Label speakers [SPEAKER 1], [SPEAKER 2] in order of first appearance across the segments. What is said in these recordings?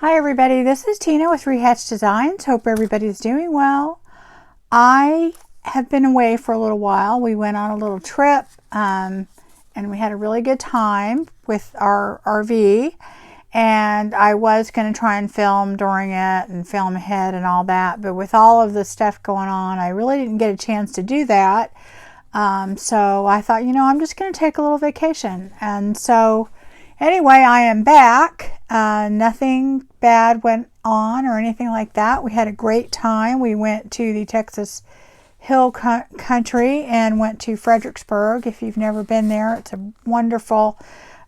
[SPEAKER 1] Hi everybody, this is Tina with Rehatch Designs. Hope everybody's doing well. I have been away for a little while. We went on a little trip and we had a really good time with our RV, and I was going to try and film during it and film ahead and all that, but with all of the stuff going on, I really didn't get a chance to do that. So I thought, I'm just going to take a little vacation. And so anyway, I am back. Nothing bad went on or anything like that. We had a great time. We went to the Texas Hill Country and went to Fredericksburg. If you've never been there, it's a wonderful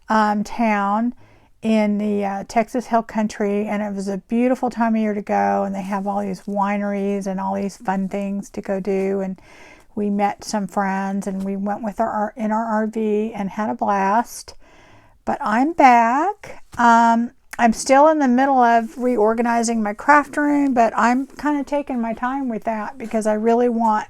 [SPEAKER 1] town in the Texas Hill Country, and it was a beautiful time of year to go, and they have all these wineries and all these fun things to go do. And we met some friends and we went with our RV and had a blast. But I'm back. I'm still in the middle of reorganizing my craft room, but I'm kind of taking my time with that because I really want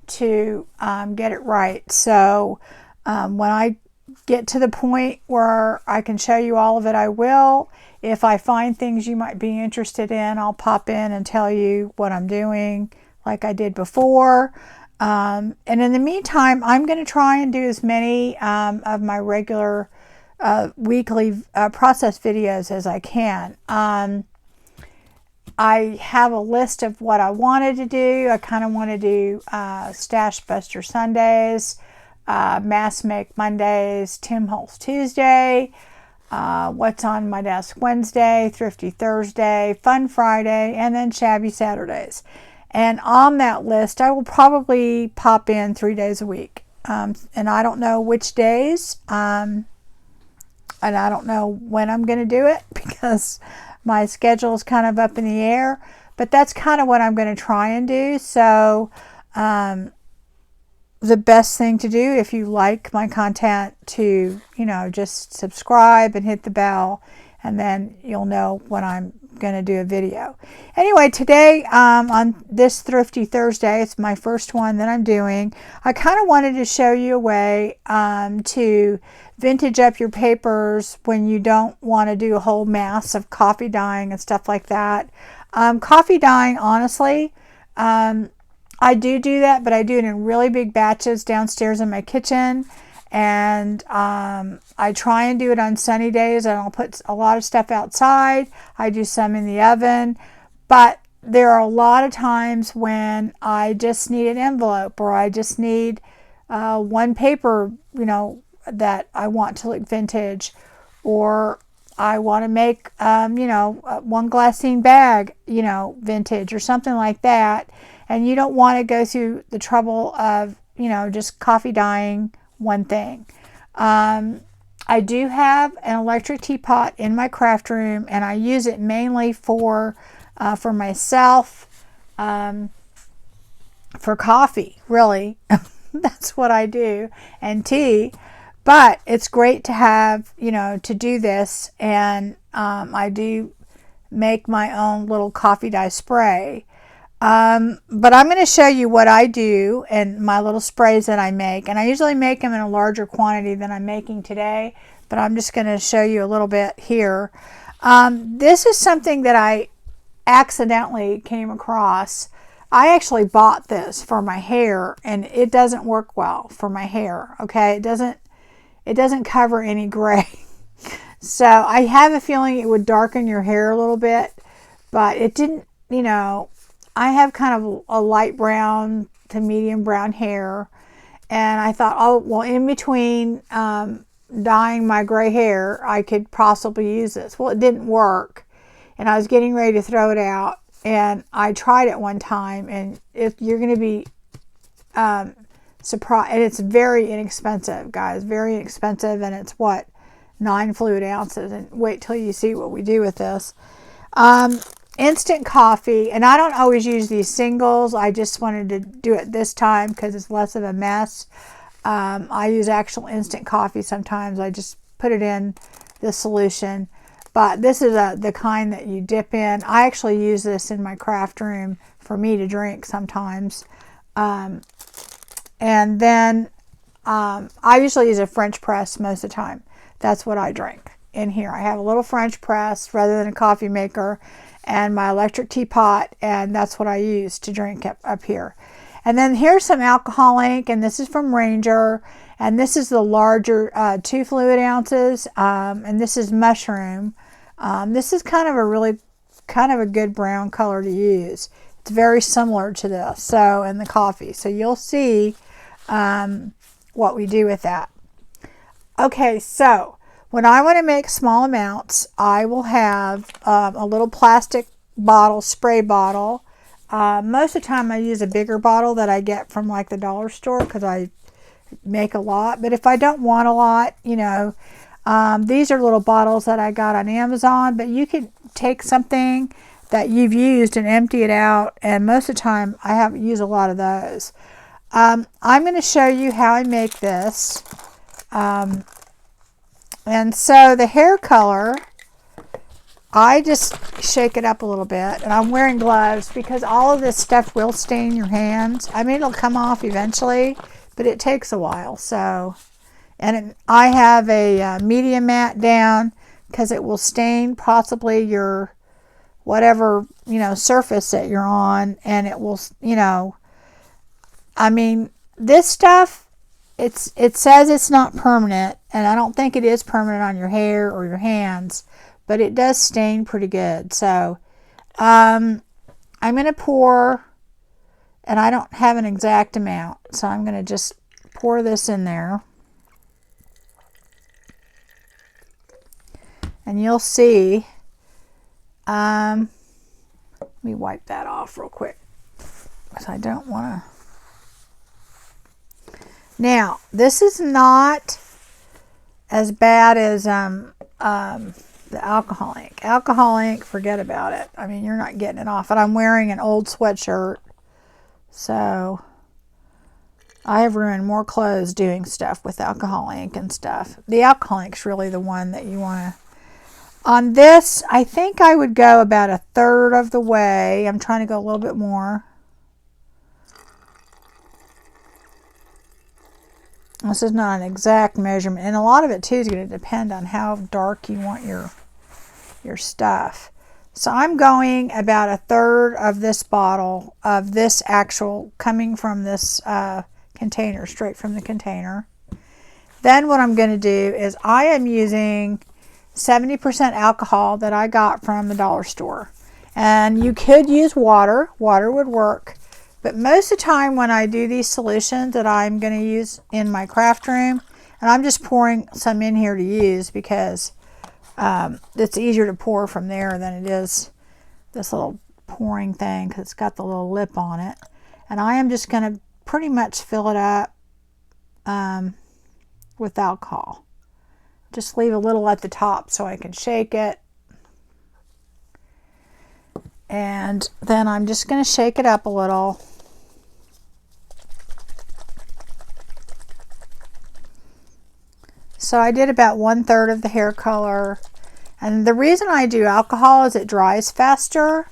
[SPEAKER 1] to get it right. So when I get to the point where I can show you all of it, I will. If I find things you might be interested in, I'll pop in and tell you what I'm doing like I did before. And in the meantime, I'm going to try and do as many of my regular weekly process videos as I can. I have a list of what I wanted to do. I kind of want to do Stash Buster Sundays, Mass Make Mondays, Tim Holtz Tuesday, What's on My Desk Wednesday, Thrifty Thursday, Fun Friday, and then Shabby Saturdays. And on that list, I will probably pop in 3 days a week. And I don't know which days. And I don't know when I'm going to do it because my schedule is kind of up in the air, but that's kind of what I'm going to try and do. So the best thing to do, if you like my content, to just subscribe and hit the bell, and then you'll know when I'm going to do a video. Anyway, today on this Thrifty Thursday, it's my first one that I'm doing. I kind of wanted to show you a way to vintage up your papers when you don't want to do a whole mass of coffee dyeing and stuff like that. Coffee dyeing, honestly, I do that, but I do it in really big batches downstairs in my kitchen. And I try and do it on sunny days, and I'll put a lot of stuff outside. I do some in the oven, but there are a lot of times when I just need an envelope, or I just need one paper, that I want to look vintage, or I want to make, one glassine bag, vintage or something like that. And you don't want to go through the trouble of, just coffee dyeing one thing. I do have an electric teapot in my craft room, and I use it mainly for myself, for coffee, really. That's what I do, and tea. But it's great to have, to do this, and I do make my own little coffee dye spray. But I'm going to show you what I do and my little sprays that I make. And I usually make them in a larger quantity than I'm making today, but I'm just going to show you a little bit here. This is something that I accidentally came across. I actually bought this for my hair, and it doesn't work well for my hair. Okay, it doesn't cover any gray. So I have a feeling it would darken your hair a little bit, but it didn't, I have kind of a light brown to medium brown hair, and I thought, oh, well, in between dyeing my gray hair, I could possibly use this. Well, it didn't work, and I was getting ready to throw it out, and I tried it one time, and you're going to be surprised. And it's very inexpensive, guys, very inexpensive, and it's 9 fluid ounces, and wait till you see what we do with this. Instant coffee, and I don't always use these singles. I just wanted to do it this time because it's less of a mess. I use actual instant coffee sometimes. I just put it in the solution, but this is the kind that you dip in. I actually use this in my craft room for me to drink sometimes. And then I usually use a French press most of the time. That's what I drink. in here. I have a little French press rather than a coffee maker, and my electric teapot, and that's what I use to drink up here. And then here's some alcohol ink, and this is from Ranger, and this is the larger 2 fluid ounces, and this is mushroom. This is kind of a good brown color to use. It's very similar to this, so in the coffee. So you'll see what we do with that. Okay, so when I want to make small amounts, I will have a little plastic bottle, spray bottle. Most of the time I use a bigger bottle that I get from like the dollar store because I make a lot. But if I don't want a lot, you know, these are little bottles that I got on Amazon, but you could take something that you've used and empty it out, and most of the time I use a lot of those. I'm going to show you how I make this. And so the hair color, I just shake it up a little bit, and I'm wearing gloves because all of this stuff will stain your hands. I mean, it'll come off eventually, but it takes a while. So, and I have a medium mat down because it will stain possibly your whatever, you know, surface that you're on, and it will, you know, I mean, this stuff, it says it's not permanent, and I don't think it is permanent on your hair or your hands, but it does stain pretty good. So I'm going to pour, and I don't have an exact amount, so I'm going to just pour this in there. And you'll see, let me wipe that off real quick because I don't want to. Now, this is not as bad as the alcohol ink. Alcohol ink, forget about it. I mean, you're not getting it off. And I'm wearing an old sweatshirt, so I have ruined more clothes doing stuff with alcohol ink and stuff. The alcohol ink's really the one that you want to. On this, I think I would go about 1/3 of the way. I'm trying to go a little bit more. This is not an exact measurement, and a lot of it too is going to depend on how dark you want your stuff. So I'm going about 1/3 of this bottle of this actual coming from this container, straight from the container. Then what I'm going to do is I am using 70% alcohol that I got from the dollar store, and you could use water. Water would work. But most of the time when I do these solutions that I'm going to use in my craft room, and I'm just pouring some in here to use because it's easier to pour from there than it is this little pouring thing because it's got the little lip on it. And I am just going to pretty much fill it up with alcohol. Just leave a little at the top so I can shake it. And then I'm just going to shake it up a little. So I did about 1/3 of the hair color. And the reason I do alcohol is it dries faster.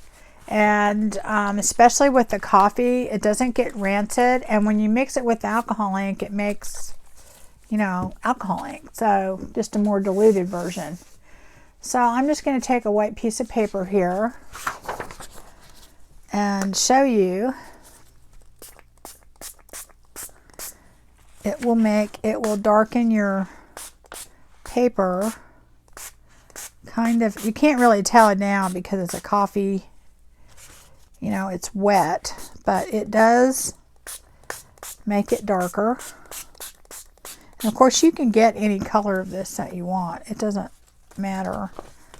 [SPEAKER 1] And especially with the coffee, it doesn't get rancid. And when you mix it with alcohol ink, it makes, you know, alcohol ink. So just a more diluted version. So I'm just going to take a white piece of paper here and show you. It will darken your paper kind of. You can't really tell it now because it's a coffee, you know, it's wet, but it does make it darker. And of course you can get any color of this that you want. It doesn't matter.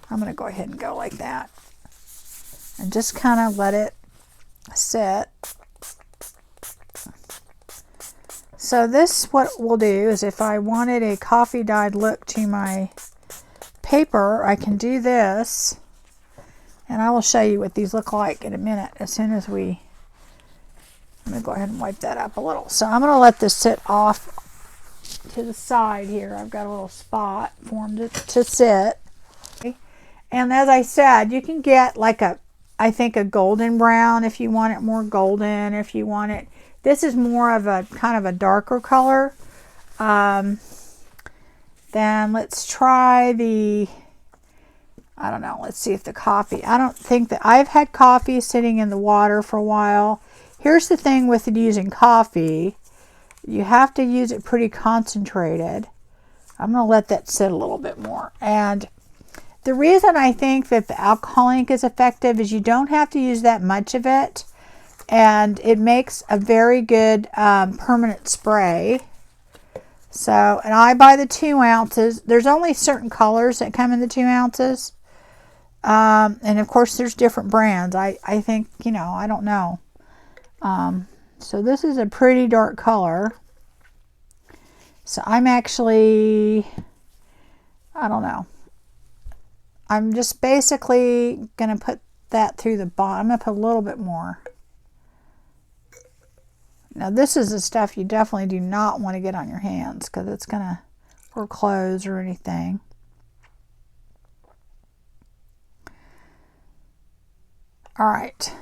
[SPEAKER 1] I'm going to go ahead and go like that and just kind of let it sit. So this, what we'll do is if I wanted a coffee dyed look to my paper, I can do this, and I will show you what these look like in a minute as soon as I'm going to go ahead and wipe that up a little. So I'm going to let this sit off to the side here. I've got a little spot for them to sit. And as I said, you can get like I think a golden brown if you want it more golden, if you want it. This is more of a kind of a darker color. Then let's try the, I don't know, let's see if the coffee, I don't think that, I've had coffee sitting in the water for a while. Here's the thing with using coffee. You have to use it pretty concentrated. I'm going to let that sit a little bit more. And the reason I think that the alcohol ink is effective is you don't have to use that much of it. And it makes a very good permanent spray. So, and I buy the 2 ounces. There's only certain colors that come in the 2 ounces. And of course there's different brands. I think, you know, I don't know. So this is a pretty dark color. So I'm actually, I don't know. I'm just basically going to put that through the bottom. I'm going to put a little bit more. Now this is the stuff you definitely do not want to get on your hands because it's going to, or clothes or anything. All right.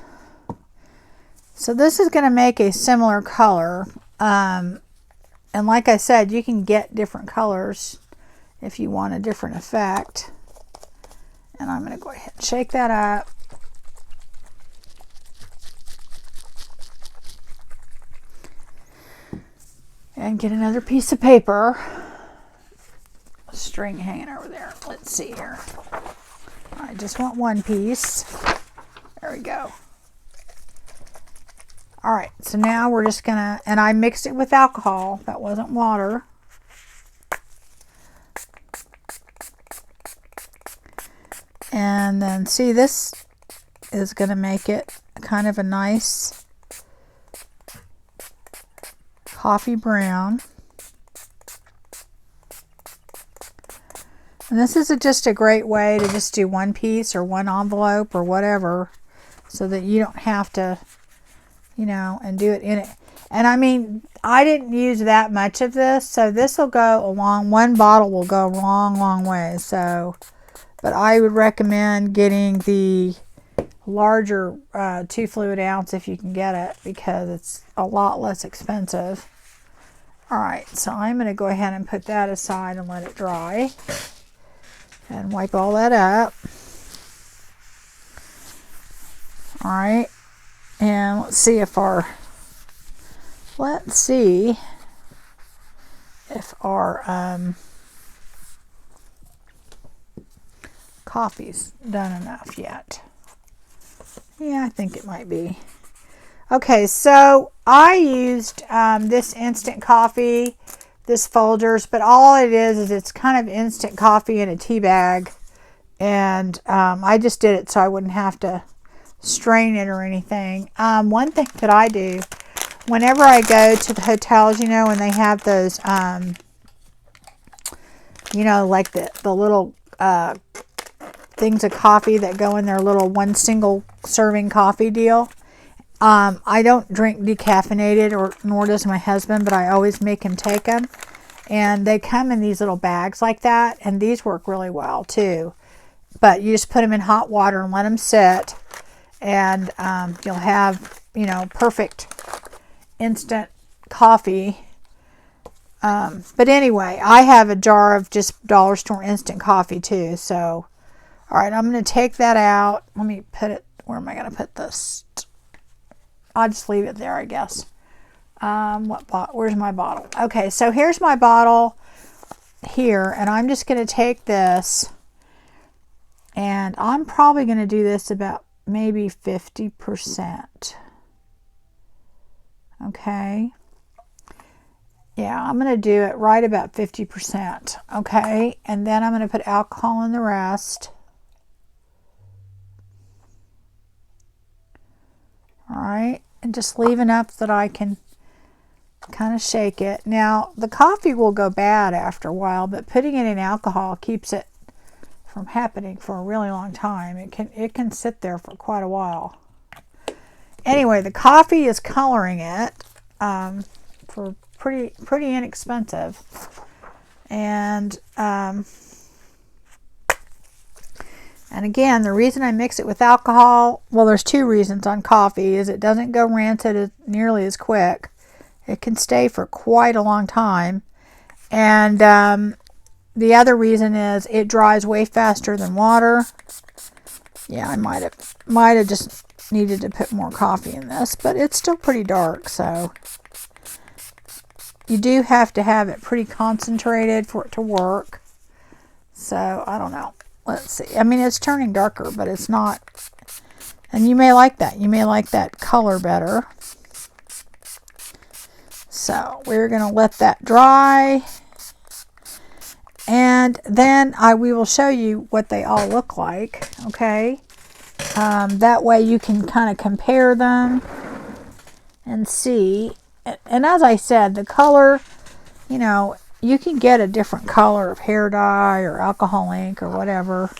[SPEAKER 1] So this is going to make a similar color. And like I said, you can get different colors if you want a different effect. And I'm going to go ahead and shake that up. And get another piece of paper. String hanging over there. Let's see here. I just want one piece. There we go. All right, so now we're just gonna, and I mixed it with alcohol. That wasn't water. And then see, this is gonna make it kind of a nice coffee brown. And this is just a great way to just do one piece or one envelope or whatever so that you don't have to, you know, and do it in it. And I mean, I didn't use that much of this, so this will go along, one bottle will go a long way. So, but I would recommend getting the larger 2 fluid ounce if you can get it, because it's a lot less expensive. All right, so I'm going to go ahead and put that aside and let it dry and wipe all that up. All right, and let's see if our coffee's done enough yet. Yeah, I think it might be. Okay, so I used this instant coffee, this Folgers, but all it is it's kind of instant coffee in a tea bag. And I just did it so I wouldn't have to strain it or anything. One thing that I do, whenever I go to the hotels, you know, when they have those, you know, like the little things of coffee that go in their little one single serving coffee deal. I don't drink decaffeinated, or nor does my husband, but I always make him take them. And they come in these little bags like that, and these work really well too. But you just put them in hot water and let them sit, and you'll have, you know, perfect instant coffee. But anyway, I have a jar of just dollar store instant coffee too. So, all right, I'm going to take that out. Let me put it, where am I going to put this? I'll just leave it there, I guess. Where's my bottle? Okay, so here's my bottle here, and I'm just going to take this, and I'm probably going to do this about maybe 50%. Okay. Yeah, I'm going to do it right about 50%. Okay, and then I'm going to put alcohol in the rest. All right, and just leave enough that I can kind of shake it. Now, the coffee will go bad after a while, but putting it in alcohol keeps it from happening for a really long time. It can sit there for quite a while. Anyway, the coffee is coloring it for pretty inexpensive. And again, the reason I mix it with alcohol, well, there's 2 reasons on coffee, is it doesn't go rancid nearly as quick. It can stay for quite a long time. And the other reason is it dries way faster than water. Yeah, I might have just needed to put more coffee in this, but it's still pretty dark, so you do have to have it pretty concentrated for it to work. So I don't know. Let's see. I mean, it's turning darker, but it's not. And you may like that. You may like that color better. So we're going to let that dry. And then we will show you what they all look like. Okay. That way you can kind of compare them and see. And as I said, the color, you know, you can get a different color of hair dye or alcohol ink or whatever.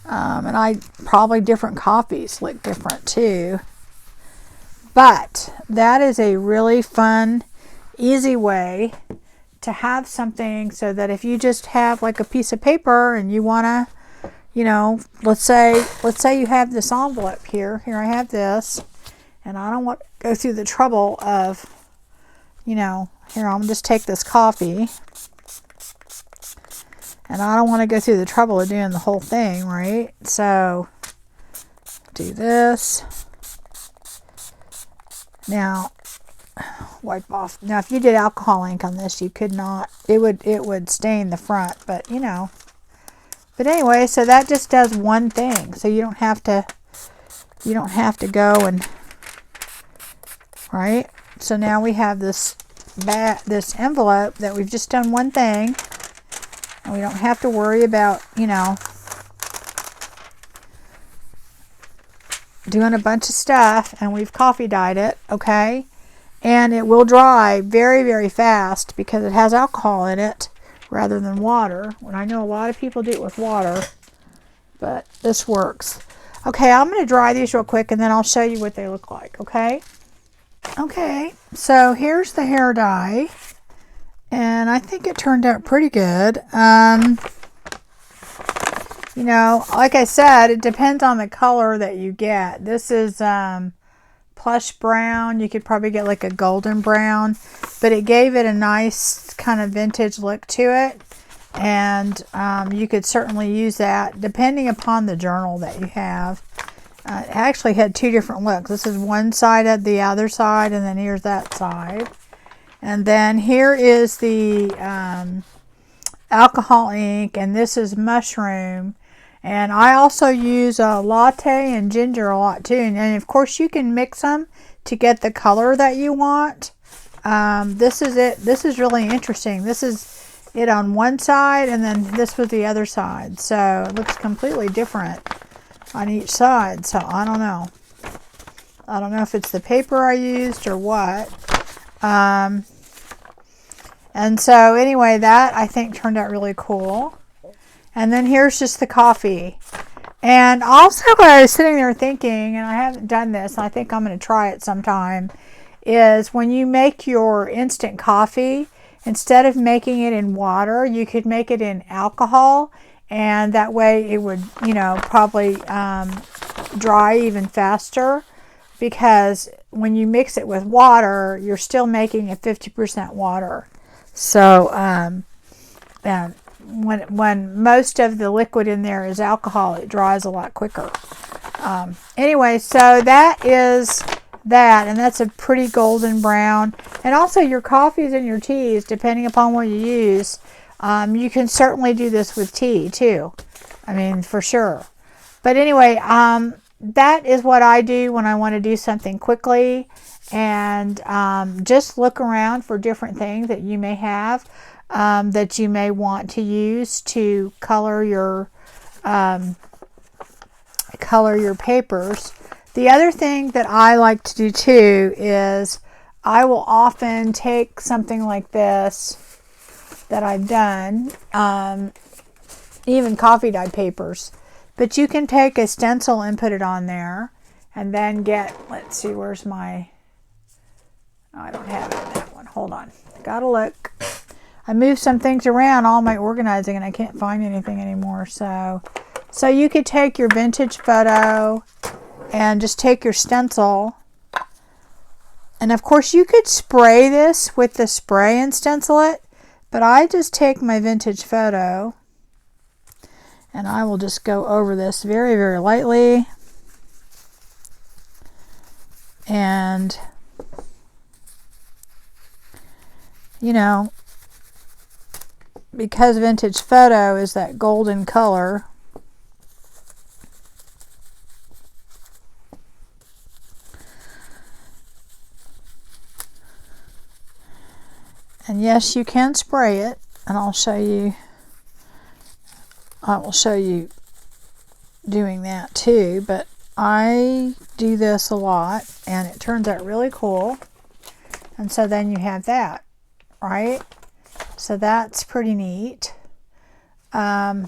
[SPEAKER 1] And probably different coffees look different too. But that is a really fun, easy way to have something so that if you just have like a piece of paper and you want to, you know, let's say you have this envelope here. Here I have this, and I don't want to go through the trouble of, you know, here I'm just take this coffee, and I don't want to go through the trouble of doing the whole thing, right? So do this. Now wipe off. Now if you did alcohol ink on this, you could not. It would stain the front, but you know. But anyway, so that just does one thing. So you don't have to go and, right? So now we have this envelope that we've just done one thing, and we don't have to worry about, you know, doing a bunch of stuff, and we've coffee dyed it, okay? And it will dry very, very fast because it has alcohol in it rather than water. When I know a lot of people do it with water, but this works. Okay, I'm going to dry these real quick and then I'll show you what they look like, okay? Okay, so here's the hair dye, and I think it turned out pretty good. You know, like I said, it depends on the color that you get. This is plush brown. You could probably get like a golden brown, but it gave it a nice kind of vintage look to it, and you could certainly use that depending upon the journal that you have. It actually had two different looks. This is one side of the other side, and then here's that side, and then here is the alcohol ink, and this is mushroom. And I also use latte and ginger a lot too. And of course you can mix them to get the color that you want. This is it. This is really interesting. This is it on one side, and then this was the other side. So it looks completely different on each side. So I don't know. I don't know if it's the paper I used or what. And so anyway, that I think turned out really cool. And then here's just the coffee. And also what I was sitting there thinking, and I haven't done this, and I think I'm going to try it sometime, is when you make your instant coffee, instead of making it in water, you could make it in alcohol, and that way it would, you know, probably dry even faster, because when you mix it with water, you're still making it 50% water. So, and when most of the liquid in there is alcohol, it dries a lot quicker. Anyway, so that is that, and that's a pretty golden brown. And also your coffees and your teas, depending upon what you use, you can certainly do this with tea too. I mean, for sure. But anyway, that is what I do when I want to do something quickly, and just look around for different things that you may have. That you may want to use to color your papers. The other thing that I like to do too is I will often take something like this that I've done, even coffee dyed papers, but you can take a stencil and put it on there, and then get, let's see, where's my, oh, I don't have it in that one. Hold on, gotta look. I moved some things around, all my organizing, and I can't find anything anymore. So you could take your vintage photo and just take your stencil. And of course you could spray this with the spray and stencil it, But I just take my vintage photo and I will just go over this very, very lightly. And, you know, because vintage photo is that golden color, and yes, you can spray it, and I will show you doing that too, but I do this a lot and it turns out really cool. And so then you have that, right? So that's pretty neat. So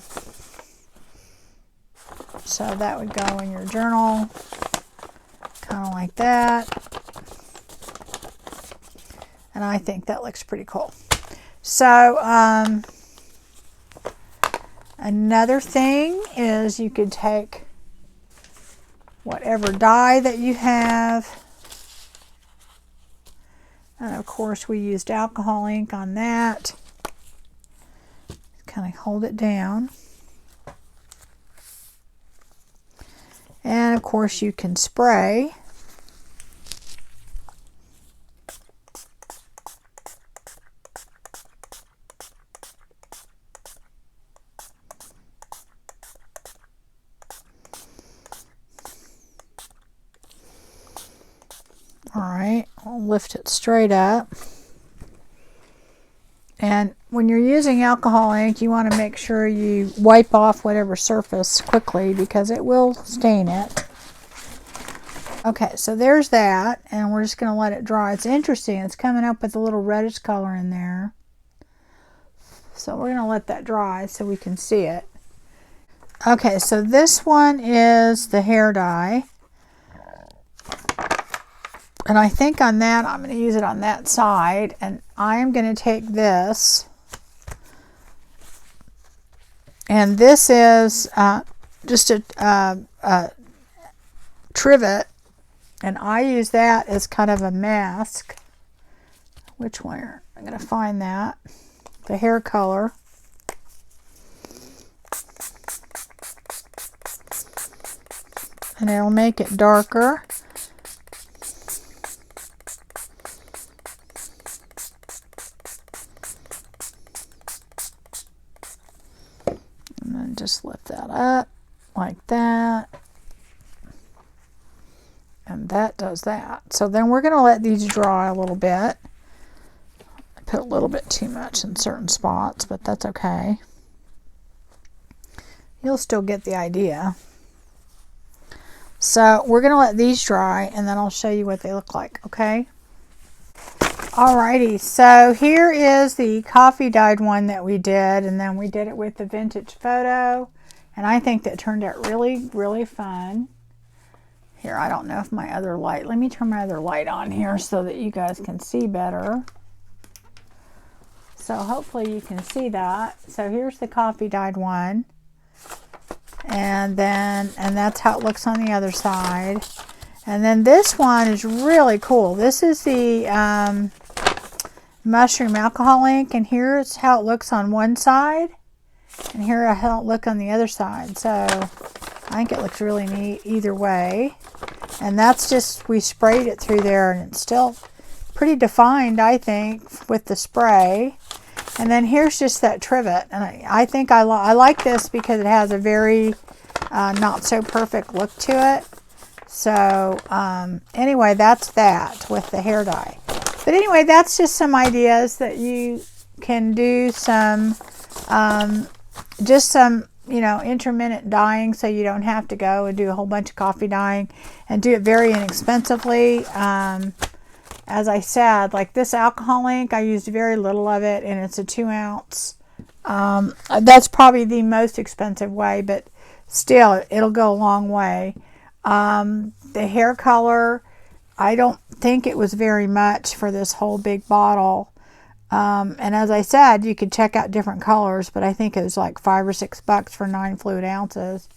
[SPEAKER 1] that would go in your journal, kind of like that. And I think that looks pretty cool. So another thing is you could take whatever dye that you have. And of course we used alcohol ink on that. Kind of hold it down. And of course you can spray. Alright, I'll lift it straight up. And when you're using alcohol ink, you want to make sure you wipe off whatever surface quickly because it will stain it. Okay, so there's that, and we're just going to let it dry. It's interesting, it's coming up with a little reddish color in there. So we're going to let that dry so we can see it. Okay, so this one is the hair dye. And I think on that, I'm going to use it on that side. And I am going to take this. And this is just a trivet. And I use that as kind of a mask. Which one? I'm going to find that. The hair color. And it'll make it darker. Just lift that up like that, and that does that. So then we're going to let these dry a little bit. I put a little bit too much in certain spots, but that's okay. You'll still get the idea. So we're going to let these dry, and then I'll show you what they look like, okay? Alrighty, so here is the coffee dyed one that we did, and then we did it with the vintage photo, and I think that turned out really, really fun. Here, I don't know if my other light, let me turn my other light on here so that you guys can see better. So hopefully you can see that. So here's the coffee dyed one, and that's how it looks on the other side. And then this one is really cool. This is the mushroom alcohol ink, and here's how it looks on one side, and here how it looks on the other side. So I think it looks really neat either way. And that's just, we sprayed it through there, and it's still pretty defined, I think, with the spray. And then here's just that trivet, and I think I like this because it has a very not so perfect look to it. So anyway, that's that with the hair dye. But anyway, that's just some ideas that you can do some, just some, you know, intermittent dyeing, so you don't have to go and do a whole bunch of coffee dyeing, and do it very inexpensively. As I said, like this alcohol ink, I used very little of it, and it's a 2 ounce. That's probably the most expensive way, but still, it'll go a long way. The hair color, I don't think it was very much for this whole big bottle. And as I said, you could check out different colors, but I think it was like $5 or $6 for 9 fluid ounces.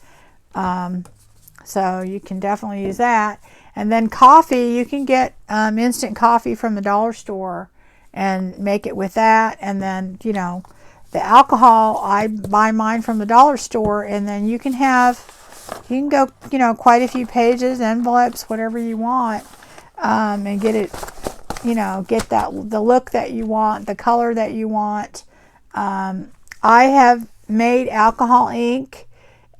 [SPEAKER 1] So you can definitely use that. And then coffee, you can get instant coffee from the dollar store, and make it with that. And then, you know, the alcohol, I buy mine from the dollar store, and then you can go, you know, quite a few pages, envelopes, whatever you want, and get it, you know, get the look that you want, the color that you want. I have made alcohol ink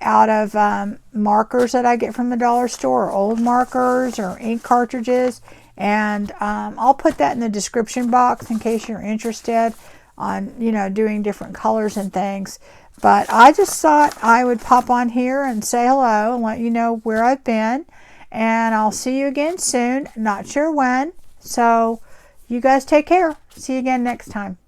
[SPEAKER 1] out of markers that I get from the dollar store, or old markers or ink cartridges, and I'll put that in the description box in case you're interested on, you know, doing different colors and things. But I just thought I would pop on here and say hello and let you know where I've been, and I'll see you again soon. Not sure when, so you guys take care. See you again next time.